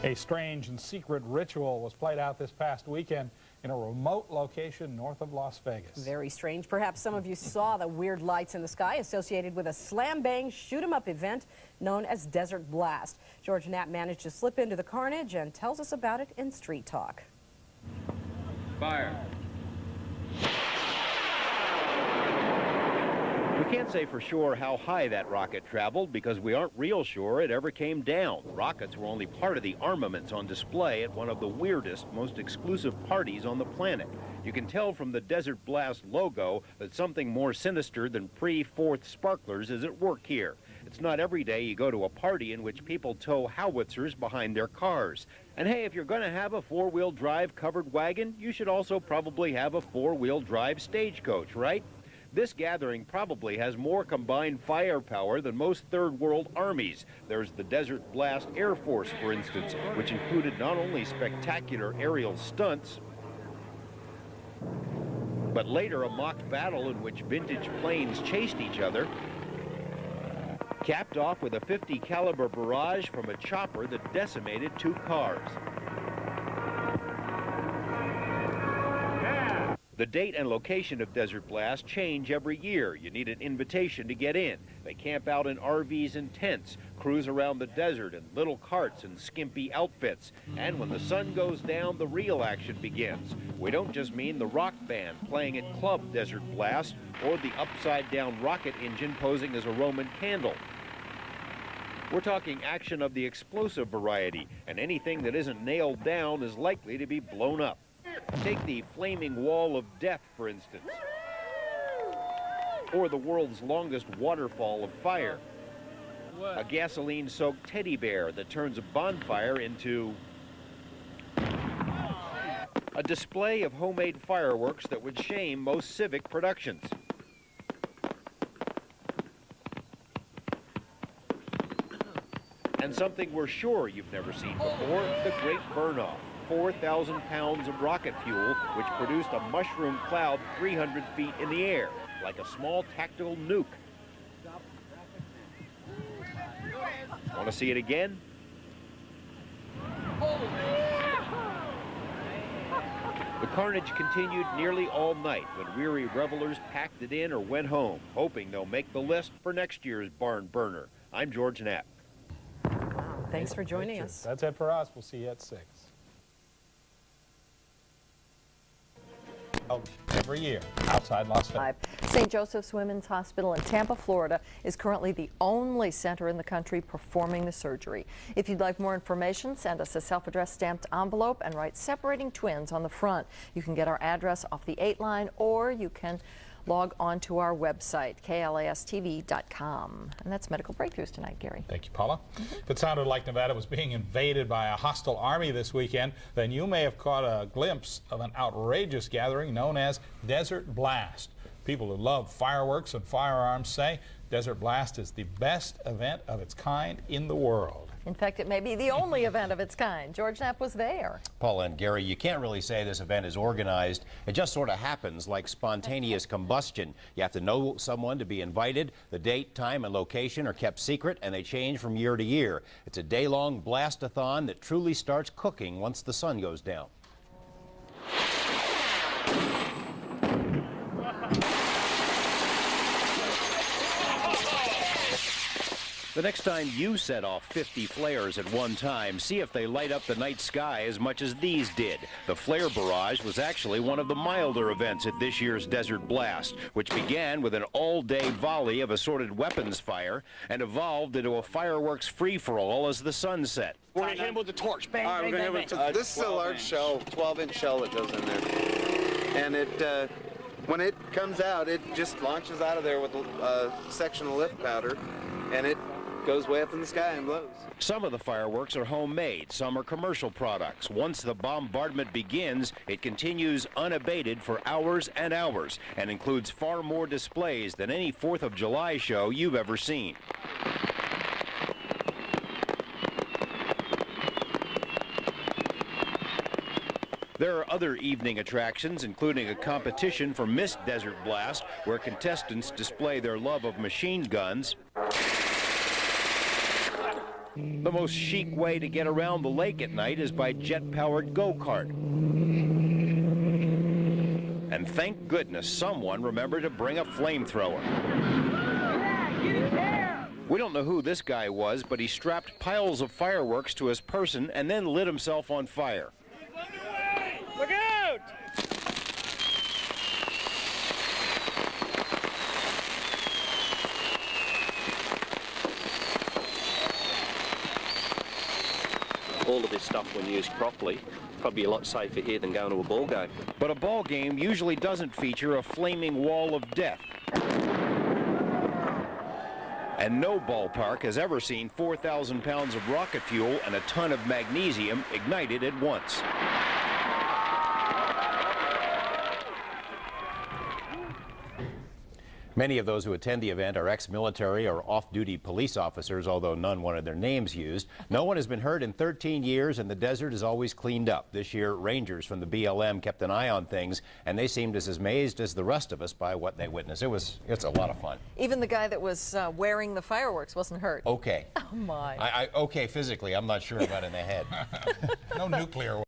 A strange and secret ritual was played out this past weekend in a remote location north of Las Vegas. Very strange. Perhaps some of you saw the weird lights in the sky associated with a slam-bang shoot-'em-up event known as Desert Blast. George Knapp managed to slip into the carnage and tells us about it in Street Talk. Fire. We can't say for sure how high that rocket traveled because we aren't real sure it ever came down. Rockets were only part of the armaments on display at one of the weirdest, most exclusive parties on the planet. You can tell from the Desert Blast logo that something more sinister than pre-4th sparklers is at work here. It's not every day you go to a party in which people tow howitzers behind their cars. And hey, if you're going to have a four-wheel drive covered wagon, you should also probably have a four-wheel drive stagecoach, right? This gathering probably has more combined firepower than most third world armies. There's the Desert Blast Air Force, for instance, which included not only spectacular aerial stunts, but later a mock battle in which vintage planes chased each other, capped off with a .50 caliber barrage from a chopper that decimated 2 cars. The date and location of Desert Blast change every year. You need an invitation to get in. They camp out in RVs and tents, cruise around the desert in little carts and skimpy outfits. And when the sun goes down, the real action begins. We don't just mean the rock band playing at Club Desert Blast or the upside-down rocket engine posing as a Roman candle. We're talking action of the explosive variety, and anything that isn't nailed down is likely to be blown up. Take the Flaming Wall of Death, for instance, or the world's longest waterfall of fire, a gasoline-soaked teddy bear that turns a bonfire into a display of homemade fireworks that would shame most civic productions. And something we're sure you've never seen before, the Great Burn-Off. 4,000 pounds of rocket fuel, which produced a mushroom cloud 300 feet in the air, like a small tactical nuke. Want to see it again? The carnage continued nearly all night when weary revelers packed it in or went home, hoping they'll make the list for next year's barn burner. I'm George Knapp. Thanks for joining us. That's it for us. We'll see you at 6. Every year outside Las Vegas. St. Joseph's Women's Hospital in Tampa, Florida is currently the only center in the country performing the surgery. If you'd like more information, send us a self-addressed stamped envelope and write separating twins on the front. You can get our address off the 8 line, or you can log on to our website, klastv.com. And that's Medical Breakthroughs tonight, Gary. Thank you, Paula. If it sounded like Nevada was being invaded by a hostile army this weekend, then you may have caught a glimpse of an outrageous gathering known as Desert Blast. People who love fireworks and firearms say Desert Blast is the best event of its kind in the world. In fact, it may be the only event of its kind. George Knapp was there. Paula and Gary, you can't really say this event is organized. It just sort of happens like spontaneous combustion. You have to know someone to be invited. The date, time, and location are kept secret, and they change from year to year. It's a day-long blast-a-thon that truly starts cooking once the sun goes down. The next time you set off 50 flares at one time, see if they light up the night sky as much as these did. The flare barrage was actually one of the milder events at this year's Desert Blast, which began with an all-day volley of assorted weapons fire and evolved into a fireworks free-for-all as the sun set. We're going to hit him with the torch. Bang, bang, bang, bang. This is a large shell, 12-inch shell that goes in there. And it, when it comes out, it just launches out of there with a section of lift powder, and it goes way up in the sky and blows. Some of the fireworks are homemade, some are commercial products. Once the bombardment begins, it continues unabated for hours and hours and includes far more displays than any 4th of July show you've ever seen. There are other evening attractions, including a competition for Miss Desert Blast, where contestants display their love of machine guns, The most chic way to get around the lake at night is by jet-powered go-kart. And thank goodness someone remembered to bring a flamethrower. We don't know who this guy was, but he strapped piles of fireworks to his person and then lit himself on fire. Look out! All of this stuff, when used properly, probably a lot safer here than going to a ball game. But a ball game usually doesn't feature a flaming wall of death. And no ballpark has ever seen 4,000 pounds of rocket fuel and a ton of magnesium ignited at once. Many of those who attend the event are ex-military or off-duty police officers, although none wanted their names used. No one has been hurt in 13 years, and the desert is always cleaned up. This year, rangers from the BLM kept an eye on things, and they seemed as amazed as the rest of us by what they witnessed. It's a lot of fun. Even the guy that was wearing the fireworks wasn't hurt. Okay. Oh, my. Okay, physically, I'm not sure about in the head. No nuclear